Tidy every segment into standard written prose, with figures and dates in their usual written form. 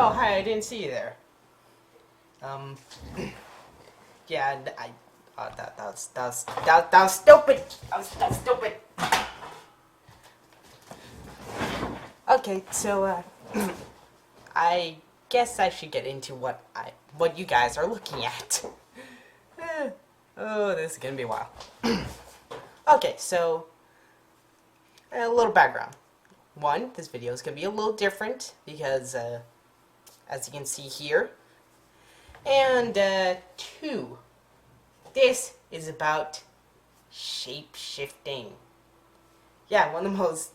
Oh, hi, I didn't see you there. Yeah, that was stupid. That was stupid. Okay, so, I guess I should get into what you guys are looking at. Oh, this is gonna be a while. Okay, so, a little background. One, this video is gonna be a little different because, as you can see here. And, two, this is about shape-shifting. Yeah, one of the most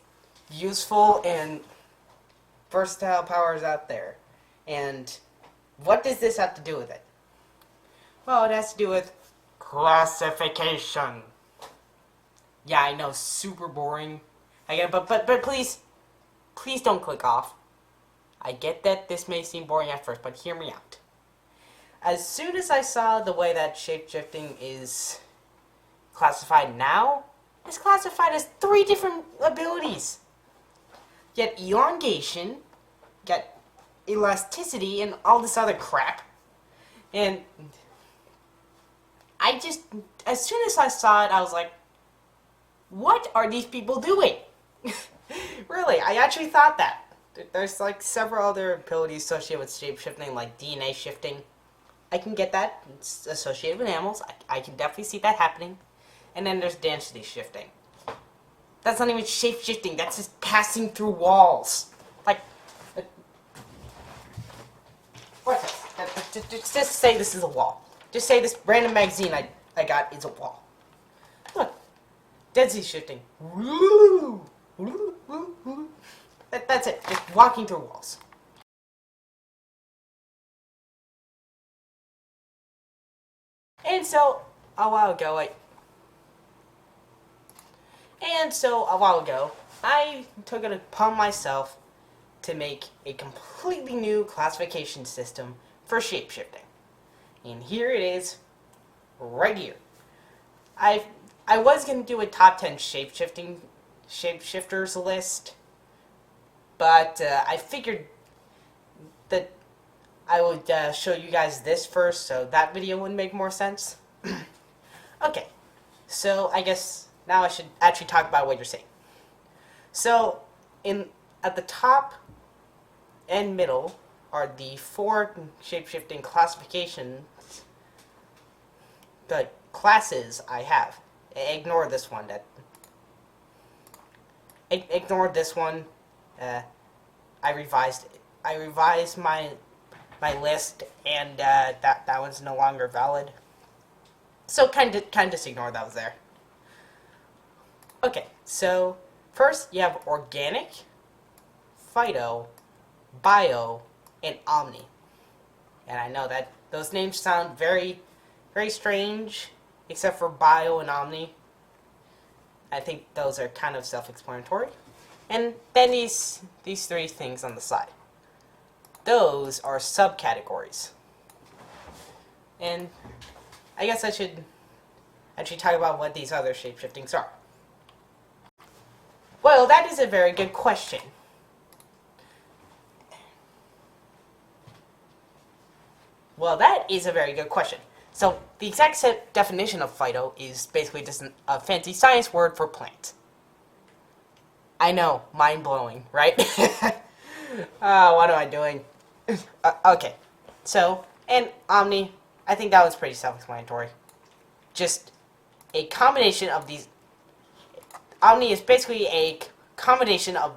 useful and versatile powers out there. And what does this have to do with it? Well, it has to do with classification. Yeah, I know, super boring. I get it, but please don't click off. I get that this may seem boring at first, but hear me out. As soon as I saw the way that shape-shifting is classified now, it's classified as 3 different abilities. Yet elongation, got elasticity, and all this other crap. And I just, as soon as I saw it, I was like, what are these people doing? Really, I actually thought that. There's like several other abilities associated with shape-shifting, like DNA shifting. I can get that. It's associated with animals. I can definitely see that happening. And then there's density shifting. That's not even shape-shifting. That's just passing through walls. Like, what's this? Just say this is a wall. Just say this random magazine I got is a wall. Look. Density shifting. That's it. Just walking through walls. And so, a while ago, I took it upon myself to make a completely new classification system for shapeshifting. And here it is, right here. I was going to do a top 10 shapeshifters list, but I figured that I would show you guys this first, so that video would make more sense. Okay, so I guess now I should actually talk about what you're seeing. So, at the top and middle are the 4 shape-shifting classifications, the classes I have. Ignore this one. Ignore this one. I revised my list, and that one's no longer valid. So kind of just ignore that was there. Okay, so first you have organic, phyto, bio, and omni. And I know that those names sound very, very strange, except for bio and omni. I think those are kind of self-explanatory. And then these 3 things on the side. Those are subcategories. And I guess I should actually talk about what these other shapeshiftings are. Well, that is a very good question. So, the exact definition of phyto is basically just a fancy science word for plant. I know, mind-blowing, right? What am I doing? Okay, so, and omni, I think that was pretty self-explanatory. Just a combination of these. Omni is basically a combination of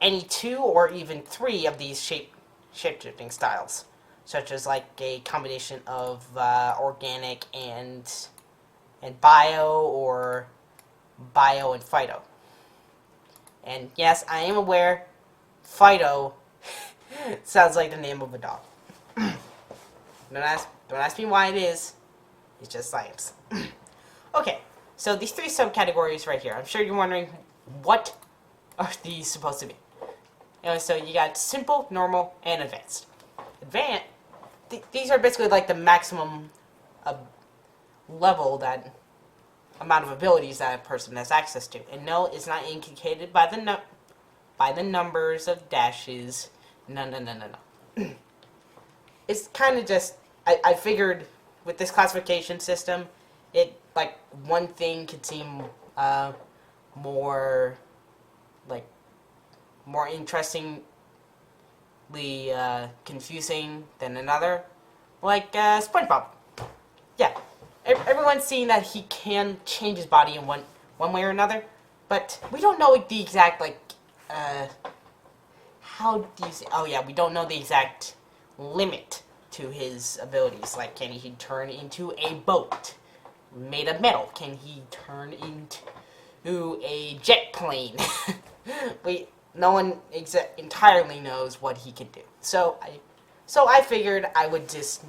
any 2 or even 3 of these shape-shifting styles, such as like a combination of organic and bio, or bio and phyto. And yes, I am aware, phyto sounds like the name of a dog. Don't ask me why it is. It's just science. Okay, so these 3 subcategories right here. I'm sure you're wondering, what are these supposed to be? Anyway, so you got simple, normal, and advanced. These are basically like the maximum level, that amount of abilities that a person has access to. And no, it's not indicated by the numbers of dashes No, no, no, no, no. It's kind of just, I figured with this classification system, it, like, one thing could seem more, like, more interestingly confusing than another. Like, SpongeBob. Yeah. Everyone's seen that he can change his body in one way or another, but we don't know the exact, like, how do you say, oh yeah, we don't know the exact limit to his abilities. Like, can he turn into a boat made of metal? Can he turn into a jet plane? No one entirely knows what he can do. So I figured I would just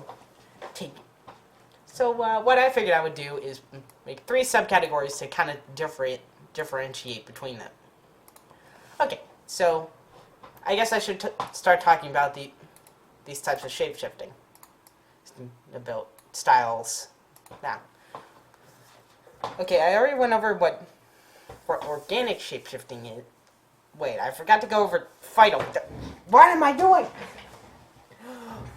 take. So what I figured I would do is make 3 subcategories to kind of differentiate between them. Okay, so I guess I should start talking about these types of shapeshifting. About styles. Now. Okay, I already went over what organic shapeshifting is. Wait, I forgot to go over phyto. What am I doing?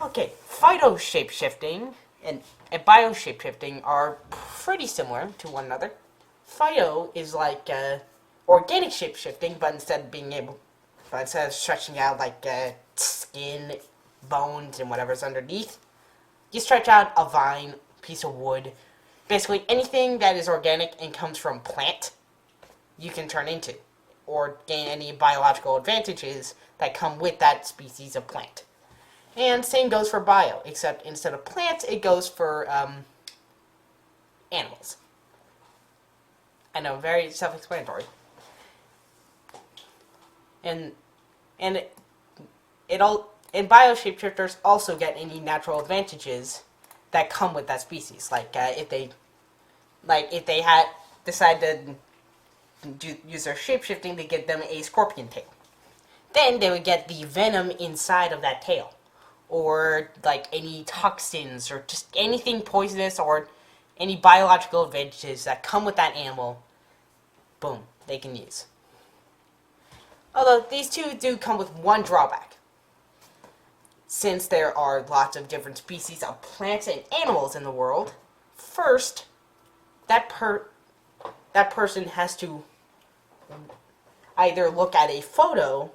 Okay, phyto shapeshifting and bio shapeshifting are pretty similar to one another. Phyto is like organic shapeshifting, but instead of stretching out like skin, bones, and whatever's underneath, you stretch out a vine, piece of wood, basically anything that is organic and comes from plant, you can turn into, or gain any biological advantages that come with that species of plant. And same goes for bio, except instead of plants, it goes for animals. I know, very self-explanatory. And bio shapeshifters also get any natural advantages that come with that species. Like if they had decided to use their shapeshifting to give them a scorpion tail, then they would get the venom inside of that tail, or like any toxins or just anything poisonous or any biological advantages that come with that animal. Boom, they can use. Although these two do come with one drawback. Since there are lots of different species of plants and animals in the world, first, that person has to either look at a photo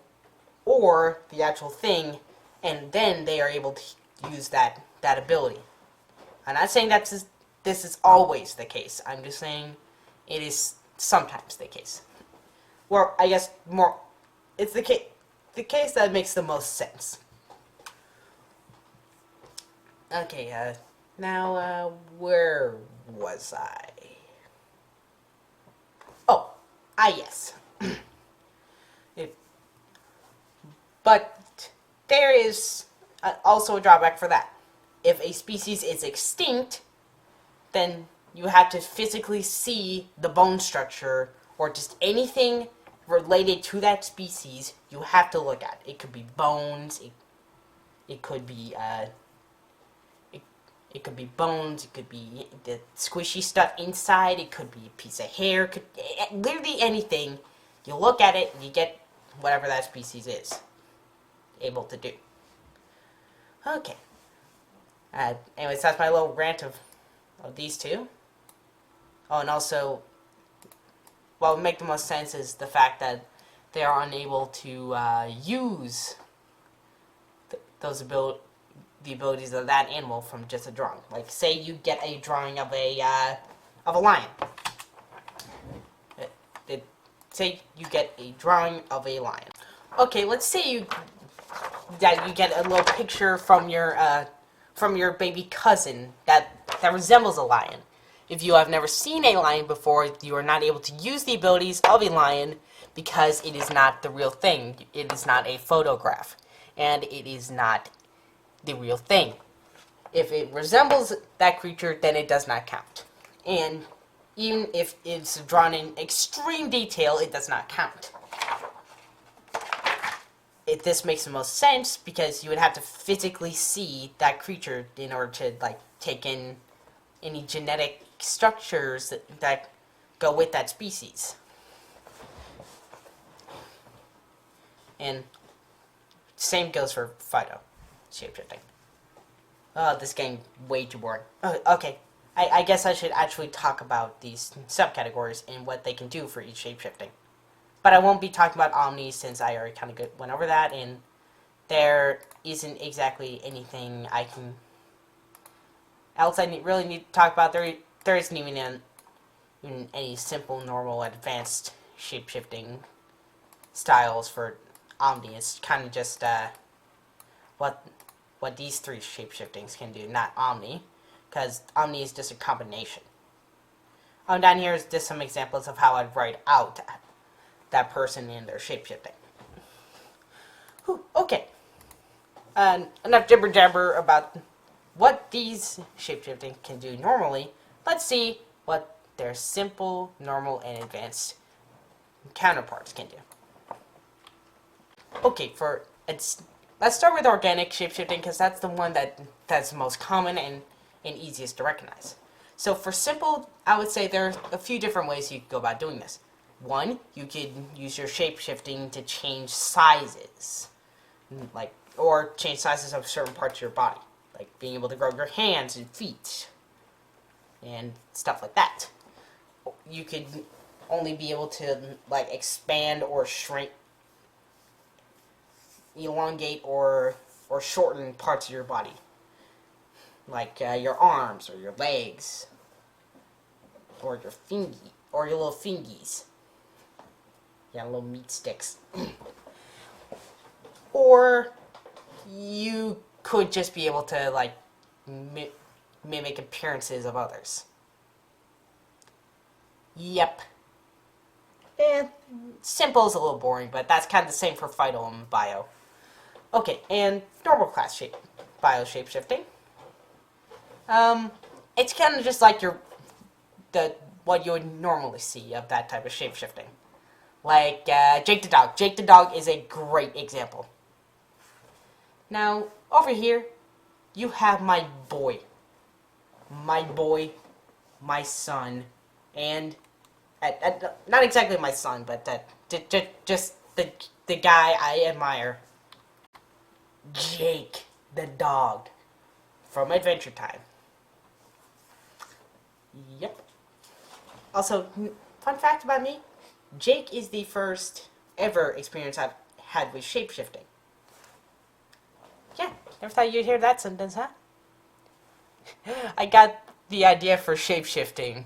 or the actual thing, and then they are able to use that ability. I'm not saying that this is always the case. I'm just saying it is sometimes the case. Well, I guess more, it's the case that makes the most sense. Okay, now, where was I? Oh, yes. But there is also a drawback for that. If a species is extinct, then you have to physically see the bone structure or just anything related to that species. You have to look at. It could be bones. It could be it could be bones. It could be the squishy stuff inside. It could be a piece of hair. Literally anything. You look at it and you get whatever that species is able to do. Okay. Anyways, that's my little rant of these two. Oh, and also, what would make the most sense is the fact that they are unable to use the abilities of that animal from just a drawing. Like, say you get a drawing of a lion. Say you get a drawing of a lion. Okay, let's say you get a little picture from your baby cousin that resembles a lion. If you have never seen a lion before, you are not able to use the abilities of a lion because it is not the real thing. It is not a photograph, and it is not the real thing. If it resembles that creature, then it does not count. And even if it's drawn in extreme detail, it does not count. This makes the most sense because you would have to physically see that creature in order to take in any genetic structures that go with that species. And Same goes for Fido shapeshifting. This is getting way too boring. Okay, I guess I should actually talk about these subcategories and what they can do for each shapeshifting. But I won't be talking about Omni since I already kind of went over that, and there isn't exactly anything else I really need to talk about. There isn't even any simple, normal, advanced shapeshifting styles for Omni. It's kind of just what these three shapeshiftings can do, not Omni, because Omni is just a combination. Down here is just some examples of how I'd write out that person in their shapeshifting. Okay. Enough jibber jabber about what these shapeshifting can do normally. Let's see what their simple, normal, and advanced counterparts can do. Okay, let's start with organic shapeshifting because that's the one that's the most common and easiest to recognize. So for simple, I would say there's a few different ways you could go about doing this. One, you could use your shapeshifting to change sizes, or change sizes of certain parts of your body, like being able to grow your hands and feet, and stuff like that. You could only be able to expand or shrink, elongate or shorten parts of your body, like your arms or your legs, or your little fingies. Yeah, little meat sticks. Or you could just be able to mimic appearances of others. Yep. And simple is a little boring, but that's kind of the same for Fido and Bio. Okay, and normal class Bio shapeshifting. It's kind of just like what you would normally see of that type of shapeshifting. Like Jake the dog. Jake the dog is a great example. Now, over here, you have my boy, my son, and not exactly my son, but just the guy I admire, Jake the dog from Adventure Time. Yep. Also, fun fact about me, Jake is the first ever experience I've had with shapeshifting. Yeah, never thought you'd hear that sentence, huh? I got the idea for shapeshifting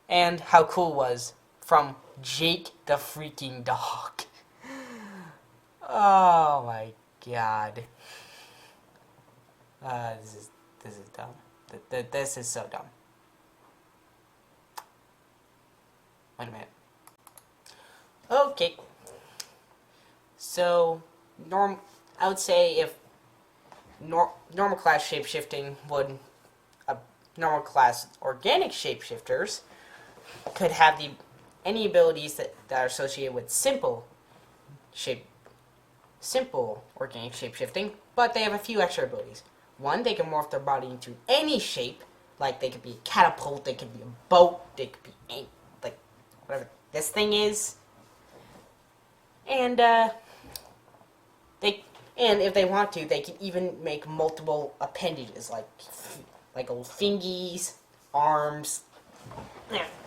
and how cool it was from Jake the freaking dog. Oh my god. This is dumb. This is so dumb. Wait a minute. Okay. So, I would say if normal class shapeshifting would, normal class organic shapeshifters could have any abilities that are associated with simple organic shapeshifting, but they have a few extra abilities. One, they can morph their body into any shape, like they could be a catapult, they could be a boat, they could be whatever this thing is. And if they want to, they can even make multiple appendages, like little fingies, arms,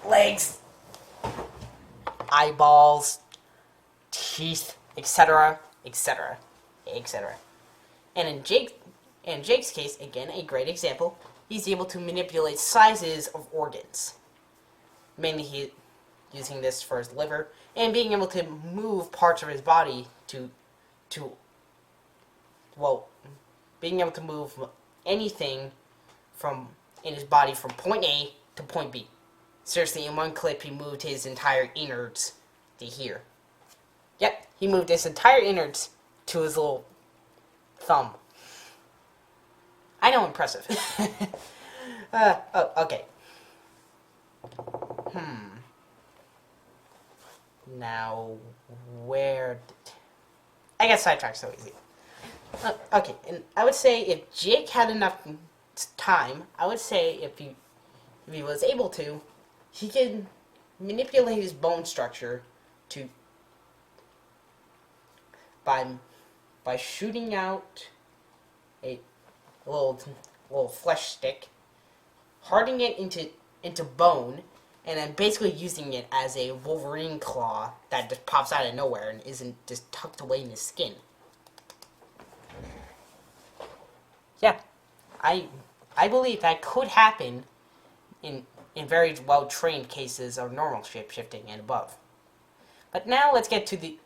legs, eyeballs, teeth, etc., etc., etc. And in Jake's case, again, a great example, he's able to manipulate sizes of organs. Mainly using this for his liver, and being able to move parts of his body being able to move anything in his body from point A to point B. Seriously, in one clip, he moved his entire innards to here. Yep, he moved his entire innards to his little thumb. I know, impressive. Okay. Now, I got sidetracked so easy. Okay, and I would say if Jake had enough time, I would say if he was able to, he could manipulate his bone structure by by shooting out a little flesh stick, hardening it into bone, and then basically using it as a Wolverine claw that just pops out of nowhere and isn't just tucked away in his skin. Yeah, I believe that could happen in very well trained cases of normal shapeshifting and above. But now let's get to the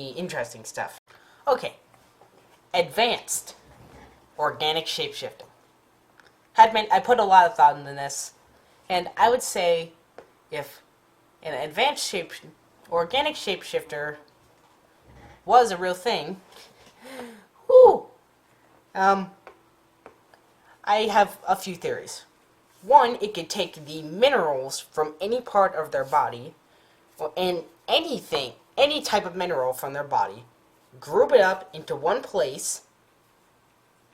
interesting stuff. Okay, advanced organic shapeshifting. I put a lot of thought into this, and I would say if an advanced organic shapeshifter was a real thing, whoo, I have a few theories. One, it could take the minerals from any part of their body, and any type of mineral from their body, group it up into one place,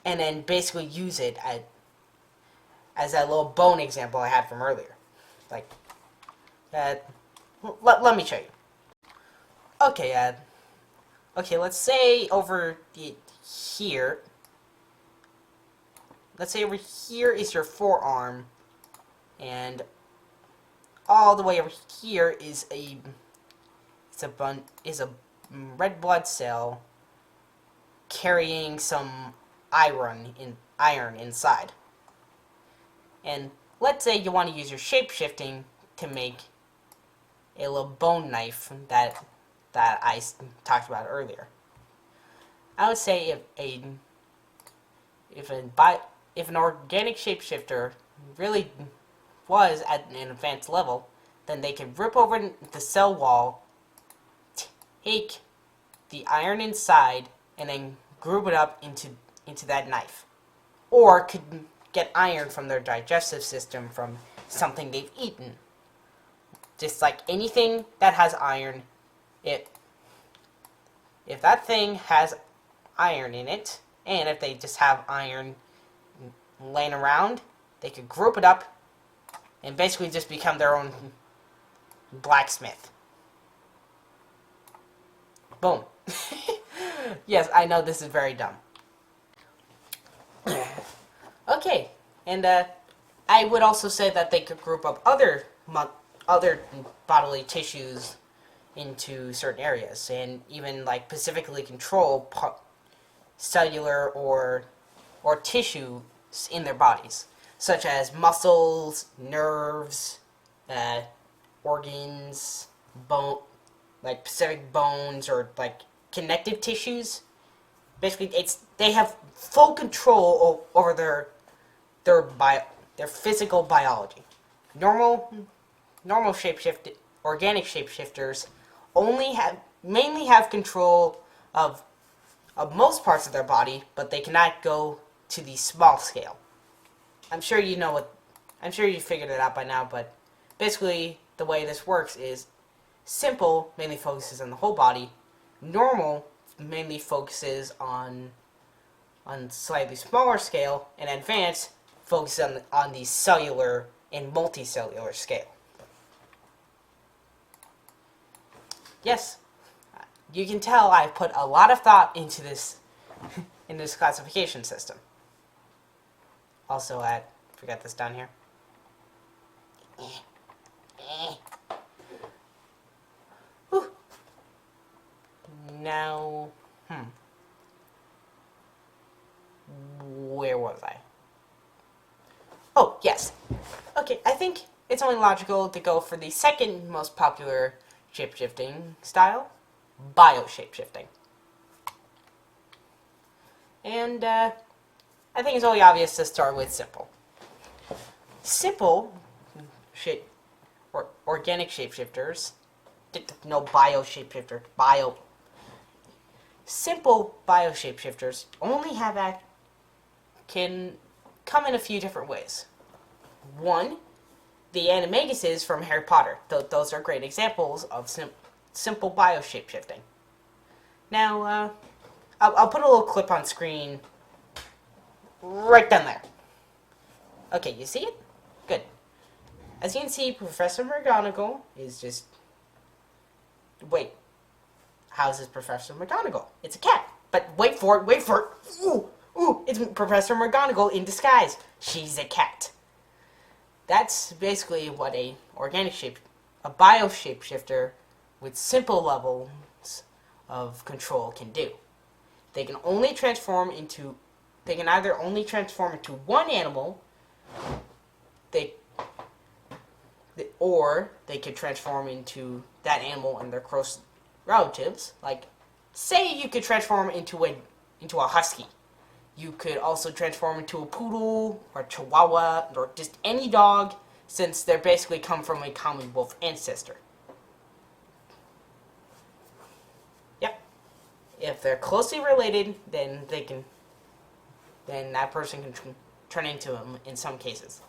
and then basically use it as that little bone example I had from earlier. Like, let me show you. Okay, let's say over here. Let's say over here is your forearm, and all the way over here is a red blood cell carrying some iron inside. And let's say you want to use your shape-shifting to make a little bone knife that I talked about earlier. I would say if an organic shapeshifter really was at an advanced level, then they could rip open the cell wall, take the iron inside, and then group it up into that knife. Or could get iron from their digestive system from something they've eaten. Just like anything that has iron, if that thing has iron in it, and if they just have iron laying around, they could group it up and basically just become their own blacksmith. Boom. Yes, I know this is very dumb. Okay, and I would also say that they could group up other bodily tissues into certain areas, and even like specifically control cellular or tissue in their bodies, such as muscles, nerves, organs, bone, like specific bones or like connective tissues. Basically, they have full control over their physical biology. Normal organic shapeshifters mainly have control of most parts of their body, but they cannot go to the small scale. I'm sure you figured it out by now, but basically the way this works is simple mainly focuses on the whole body, normal mainly focuses on slightly smaller scale, and advanced focuses on the cellular and multicellular scale. Yes, you can tell I put a lot of thought into this in this classification system. Also, forget this down here. Whew. Now, where was I? Oh, yes. Okay, I think it's only logical to go for the second most popular shapeshifting style, bio-shapeshifting. And I think it's only obvious to start with simple. Simple organic shapeshifters, no bio-shapeshifter, simple bio-shapeshifters only can come in a few different ways. One, the animaguses from Harry Potter. Those are great examples of simple bio-shapeshifting. Now, I'll put a little clip on screen right down there. Okay, you see it? Good. As you can see, Professor McGonagall is just... Wait. How's this Professor McGonagall? It's a cat. But wait for it, wait for it. Ooh, ooh, it's Professor McGonagall in disguise. She's a cat. That's basically what a bio shapeshifter with simple levels of control can do. They can either only transform into one animal, or they could transform into that animal and their close relatives. Like, say you could transform into a husky. You could also transform into a poodle or a chihuahua or just any dog, since they basically come from a common wolf ancestor. Yep. If they're closely related, then that person can turn into them in some cases.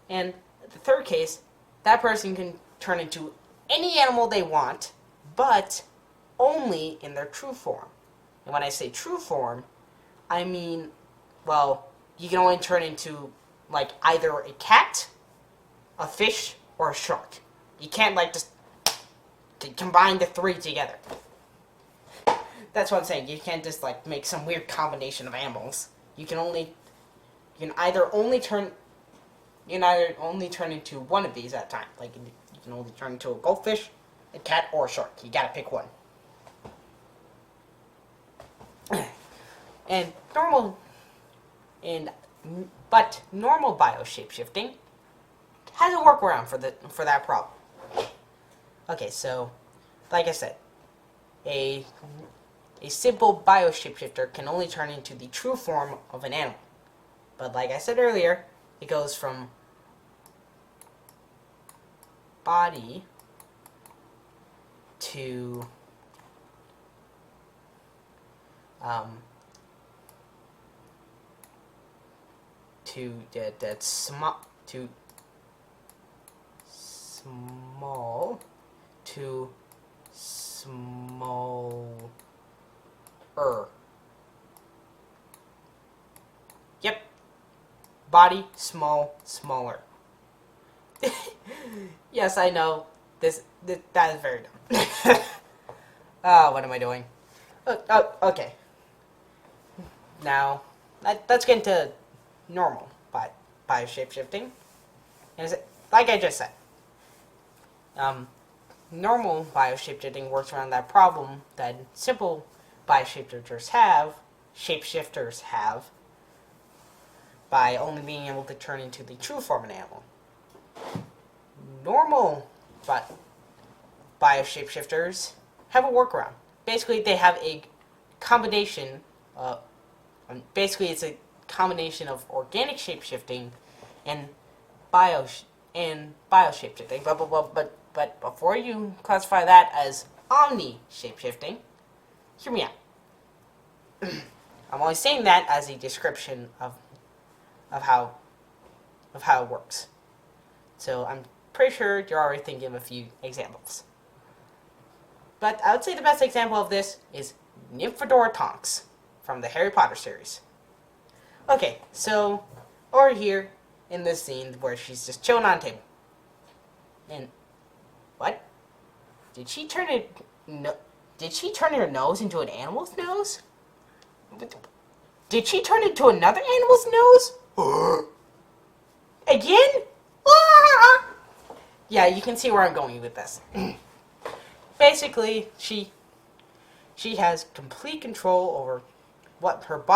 And the third case, that person can turn into any animal they want, but only in their true form. And when I say true form, I mean, well, you can only turn into, like, either a cat, a fish, or a shark. You can't, like, just combine the three together. That's what I'm saying. You can't just, like, make some weird combination of animals. You can either only turn into one of these at a time. Like, you can only turn into a goldfish, a cat, or a shark. You gotta pick one. But normal bio shapeshifting has a workaround for that problem. Okay, so like I said, a simple bio shapeshifter can only turn into the true form of an animal. But like I said earlier, it goes from body to small to smaller. Yep. Body, smaller. Yes, I know. That is very dumb. What am I doing? Okay. Now, let's get into normal bio shapeshifting. And like I just said, normal bio shapeshifting works around that problem that simple bio shapeshifters have, by only being able to turn into the true form of an animal. Normal bio shapeshifters have a workaround. Basically, they have a combination. It's a combination of organic shapeshifting and bio shapeshifting. But before you classify that as omni shapeshifting, hear me out. I'm only saying that as a description of how it works. So I'm pretty sure you're already thinking of a few examples. But I would say the best example of this is Nymphadora Tonks from the Harry Potter series. Okay, so over here in this scene where she's just chilling on a table. And what? Did she turn her nose into an animal's nose? Did she turn into another animal's nose? Again? Yeah, you can see where I'm going with this. Basically, she has complete control over what part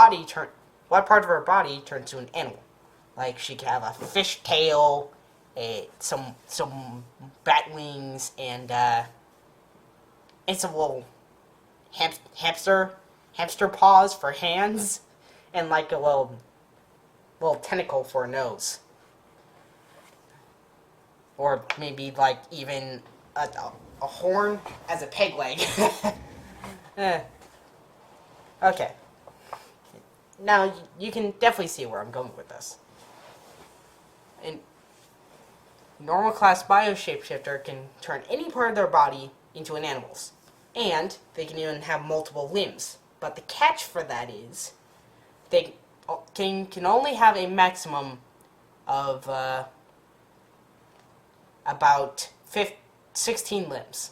of her body turns to an animal. Like, she can have a fish tail, some bat wings, and some little hamster paws for hands, and like a little tentacle for a nose. Or maybe like even a horn as a peg leg. Okay. Now you can definitely see where I'm going with this. And normal class bio shapeshifter can turn any part of their body into an animal's. And they can even have multiple limbs. But the catch for that is they can only have a maximum of about 16 limbs.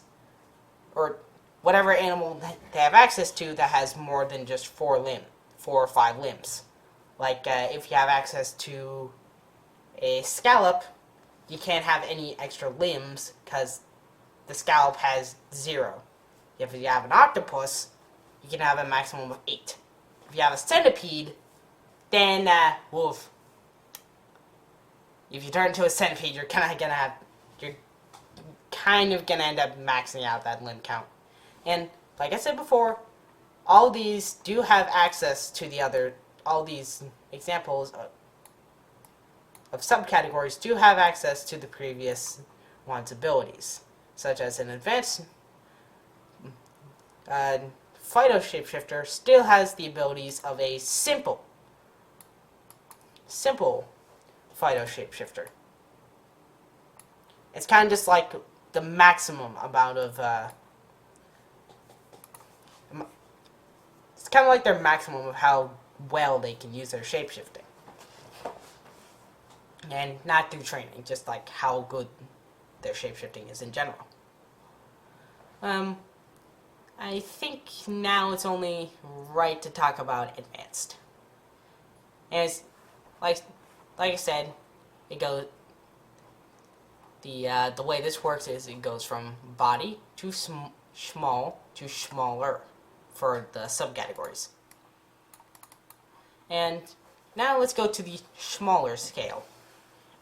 Or whatever animal they have access to that has more than just 4 or 5 limbs. Like if you have access to a scallop, you can't have any extra limbs because the scallop has 0. If you have an octopus, you can have a maximum of 8. If you have a centipede, then wolf. If you turn into a centipede, you're kind of gonna end up maxing out that limb count. And like I said before, all these do have access to all these examples of subcategories do have access to the previous one's abilities, such as an advanced Phyto Shapeshifter still has the abilities of a simple Phyto Shapeshifter. It's kind of just like the maximum amount of it's kind of like their maximum of how well they can use their shapeshifting. And not through training, just like how good their shapeshifting is in general. I think now it's only right to talk about advanced. And it's like I said, it goes the way this works is it goes from body to small to smaller for the subcategories. And now let's go to the smaller scale,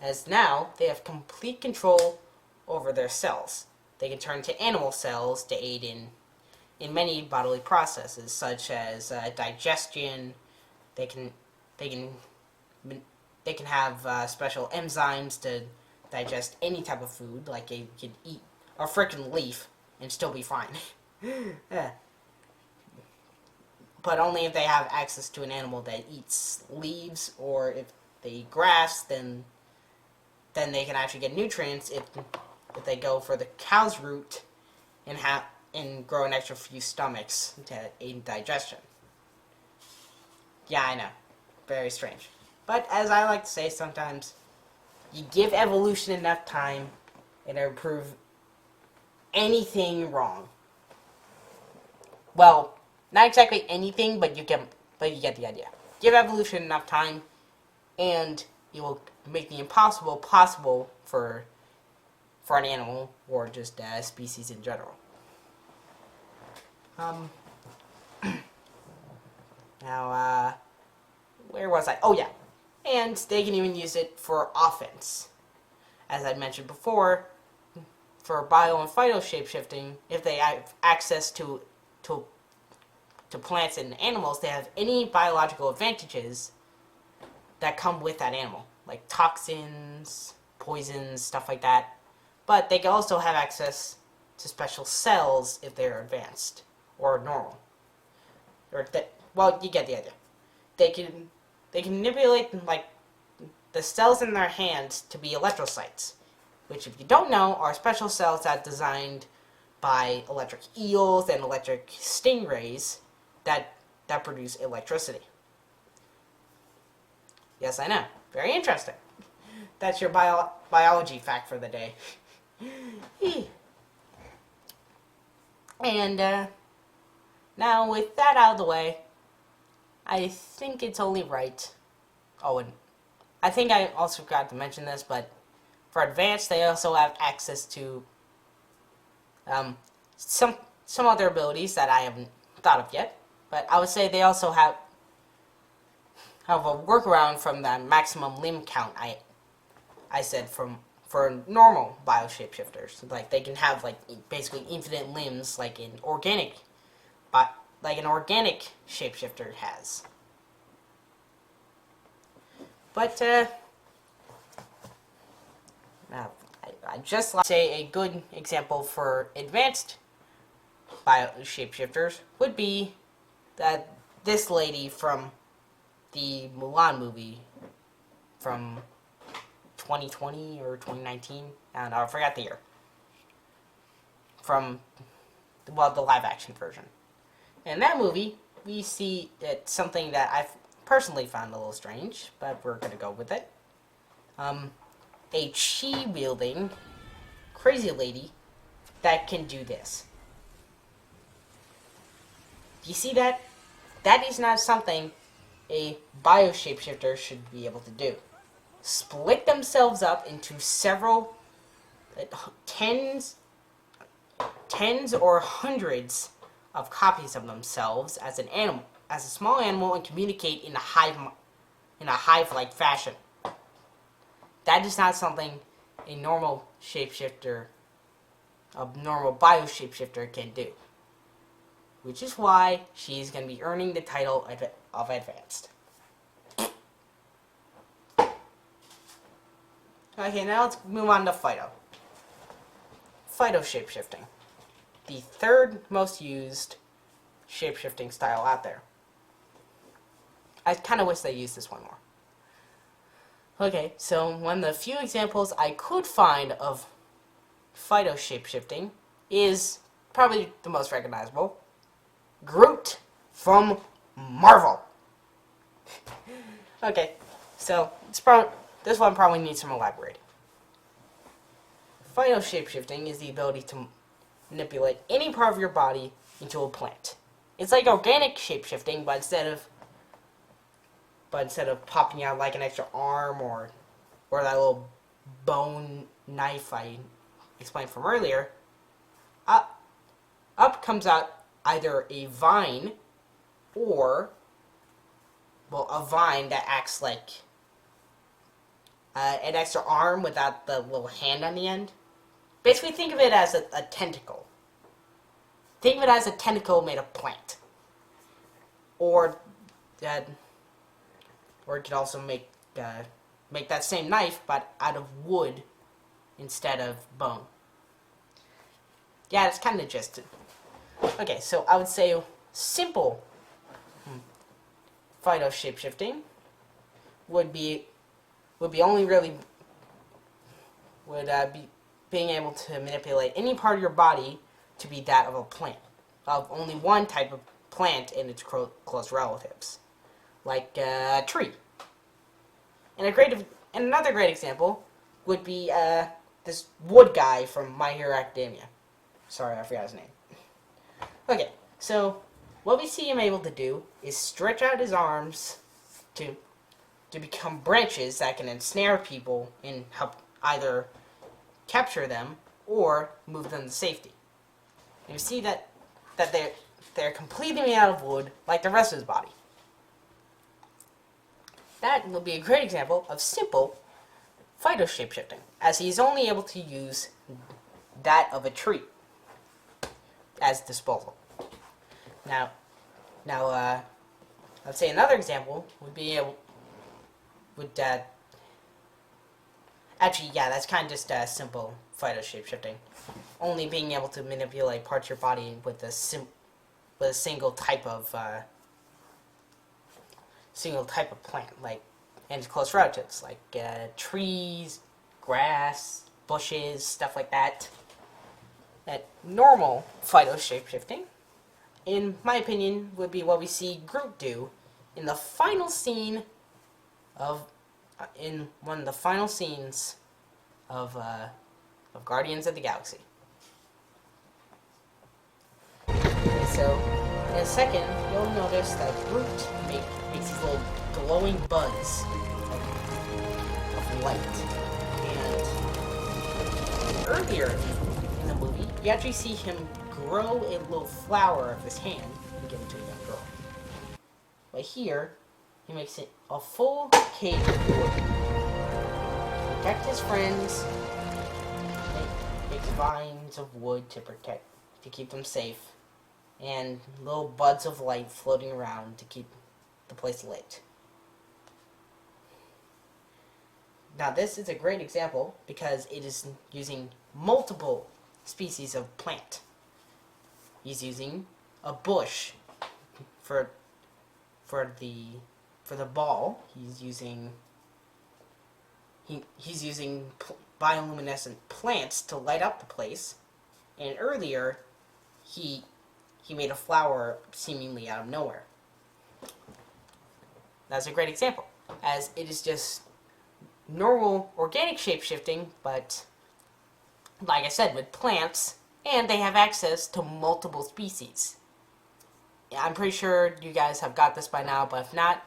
as now they have complete control over their cells. They can turn to animal cells to aid in many bodily processes, such as digestion. They can have special enzymes to digest any type of food. Like you could eat a frickin' leaf and still be fine. Yeah. But only if they have access to an animal that eats leaves, or if they eat grass, then they can actually get nutrients if they go for the cow's root and grow an extra few stomachs to aid in digestion. Yeah, I know. Very strange. But as I like to say sometimes, you give evolution enough time and it'll prove anything wrong. Well, not exactly anything, but you get the idea. Give evolution enough time, and it will make the impossible possible for an animal or just a species in general. Now, where was I? Oh yeah, and they can even use it for offense, as I mentioned before. For bio and phyto shapeshifting, if they have access to plants and animals, they have any biological advantages that come with that animal, like toxins, poisons, stuff like that. But they can also have access to special cells if they're advanced or normal. Well, you get the idea. They can manipulate like the cells in their hands to be electrocytes, which, if you don't know, are special cells that are designed by electric eels and electric stingrays that produce electricity. Yes, I know. Very interesting. That's your biology fact for the day. And now, with that out of the way, I think it's only right. Oh, and I think I also forgot to mention this, but for advanced, they also have access to some other abilities that I haven't thought of yet. But I would say they also have a workaround from that maximum limb count I said for normal bio shapeshifters. Like they can have like basically infinite limbs, like an organic shapeshifter has. But now I just like to say a good example for advanced bio shapeshifters would be that this lady from the Mulan movie from 2020 or 2019. I don't know, I forgot the year. From, well, the live action version. In that movie, we see it's something that I've personally found a little strange, but we're going to go with it. A chi-wielding crazy lady that can do this. You see that? That is not something a bio-shapeshifter should be able to do. Split themselves up into several tens or hundreds of copies of themselves as an animal, as a small animal, and communicate in a hive-like fashion. That is not something a normal shapeshifter, a normal bio-shapeshifter can do. Which is why she's going to be earning the title of Advanced. Okay, now let's move on to Phyto. Phyto shapeshifting. The third most used shapeshifting style out there. I kind of wish they used this one more. Okay, so one of the few examples I could find of Phyto shapeshifting is probably the most recognizable. Groot from Marvel. Okay, so this one probably needs some elaborating. Phyto shapeshifting is the ability to manipulate any part of your body into a plant. It's like organic shapeshifting, but instead of popping out like an extra arm or that little bone knife I explained from earlier, up comes out either a vine or, well, a vine that acts like an extra arm without the little hand on the end. Basically, think of it as a tentacle. Think of it as a tentacle made of plant. Or it could also make that same knife, but out of wood instead of bone. Yeah, that's kind of just it. Okay, so I would say simple Phyto shapeshifting would be only really be being able to manipulate any part of your body to be that of a plant, of only one type of plant and its close relatives, like a tree. And another great example would be this wood guy from My Hero Academia. Sorry, I forgot his name. Okay, so what we see him able to do is stretch out his arms to become branches that can ensnare people and help either capture them or move them to safety. And you see that they're completely made out of wood, like the rest of his body. That will be a great example of simple Phyto shapeshifting, as he's only able to use that of a tree as disposal. Now, let's say another example actually, yeah, that's kind of just simple Phyto shapeshifting. Only being able to manipulate parts of your body with a single type of plant, like, and its close relatives, like trees, grass, bushes, stuff like that. That normal Phyto shapeshifting, in my opinion, would be what we see Groot do in the final scene of in one of the final scenes of Guardians of the Galaxy. Okay, so in a second, you'll notice that Groot makes these little glowing buds of light. And earlier in the movie, you actually see him grow a little flower of his hand and give it to a young girl. But here, he makes it a full cage of wood. To protect his friends, he makes vines of wood to keep them safe, and little buds of light floating around to keep the place lit. Now this is a great example because it is using multiple species of plant. He's using a bush for the ball. He's using bioluminescent plants to light up the place, and earlier he made a flower seemingly out of nowhere. That's a great example, as it is just normal organic shapeshifting, but like I said, with plants, and they have access to multiple species. I'm pretty sure you guys have got this by now, but if not,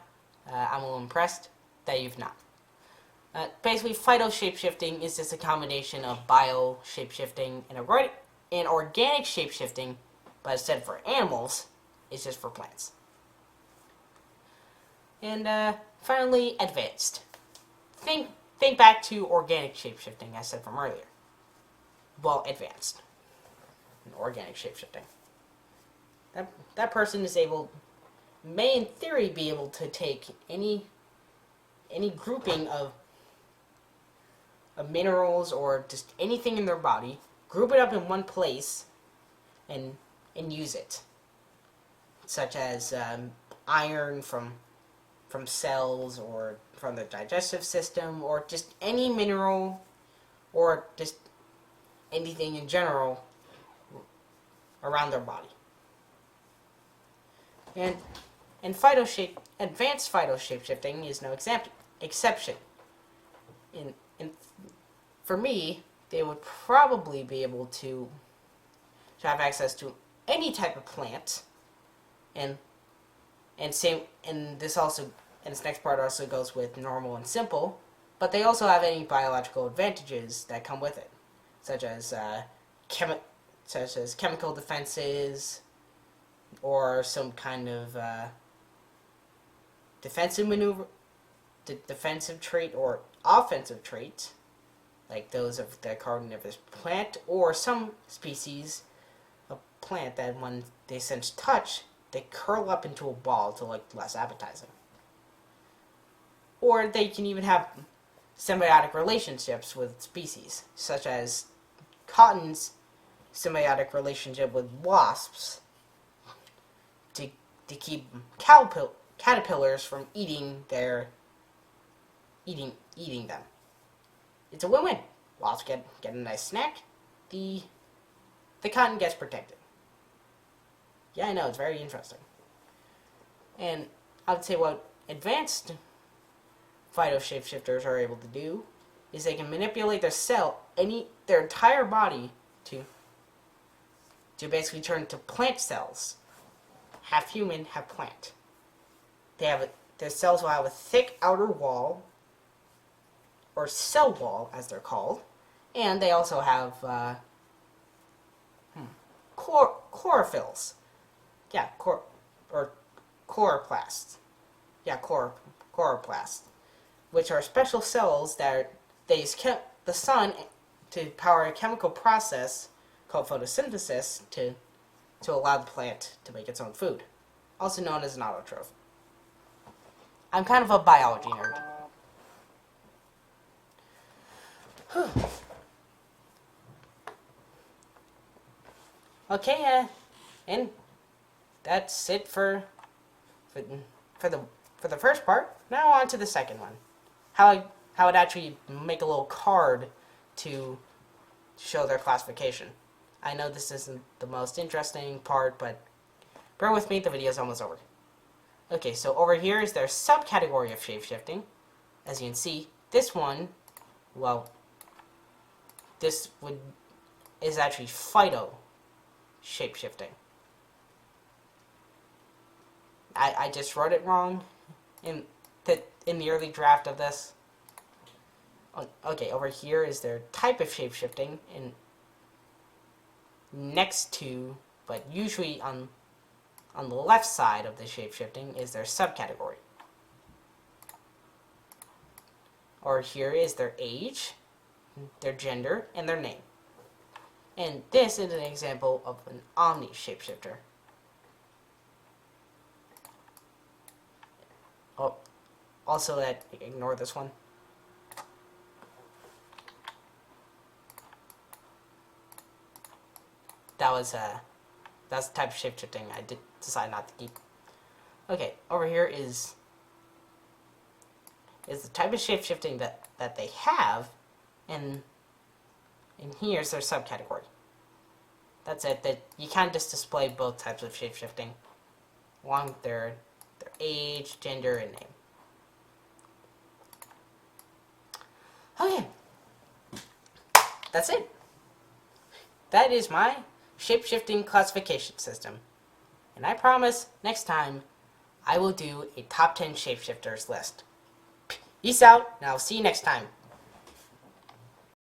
I'm a little impressed that you've not. Basically, phyto shapeshifting is just a combination of bio shapeshifting and organic shapeshifting, but instead for animals, it's just for plants. And finally, advanced. Think back to organic shapeshifting I said from earlier. Well, advanced. Organic shapeshifting. That person may in theory be able to take any grouping of minerals or just anything in their body, group it up in one place, and use it, such as iron from cells or from the digestive system, or just any mineral, or just anything in general around their body. And advanced phyto shapeshifting is no exception. For me, they would probably be able to have access to any type of plant, and this next part also goes with normal and simple, but they also have any biological advantages that come with it, such as chemical defenses, or some kind of defensive trait or offensive trait, like those of the carnivorous plant, or some species of plant that when they sense touch, they curl up into a ball to look less appetizing. Or they can even have symbiotic relationships with species, such as cotton's symbiotic relationship with wasps to keep caterpillars from eating them. It's a win-win. Wasps get a nice snack. The cotton gets protected. Yeah, I know, it's very interesting. And I would say what advanced phyto shapeshifters are able to do is they can manipulate their entire body to basically turn to plant cells. Half human, half plant. Their cells will have a thick outer wall, or cell wall as they're called, and they also have chlorophylls. Yeah, or chloroplasts. Yeah, chloroplasts, which are special cells that they use the sun to power a chemical process called photosynthesis to allow the plant to make its own food, also known as an autotroph. I'm kind of a biology nerd. Okay, and that's it for the first part. Now on to the second one. How I'd actually make a little card to show their classification. I know this isn't the most interesting part, but bear with me, the video's almost over. Okay, so over here is their subcategory of shapeshifting. As you can see, this one, well, is actually phyto shapeshifting. I just wrote it wrong in the early draft of this. Okay, over here is their type of shapeshifting, and next to, but usually on the left side of the shapeshifting, is their subcategory. Or here is their age, their gender, and their name. And this is an example of an omni shapeshifter. Oh, also ignore this one. That's the type of shapeshifting I did decide not to keep. Okay, over here is the type of shapeshifting that they have, and here's their subcategory. That's it. That you can't just display both types of shapeshifting along with their age, gender, and name. Okay, that's it. That is my shapeshifting classification system. And I promise, next time, I will do a top 10 shapeshifters list. Peace out, and I'll see you next time.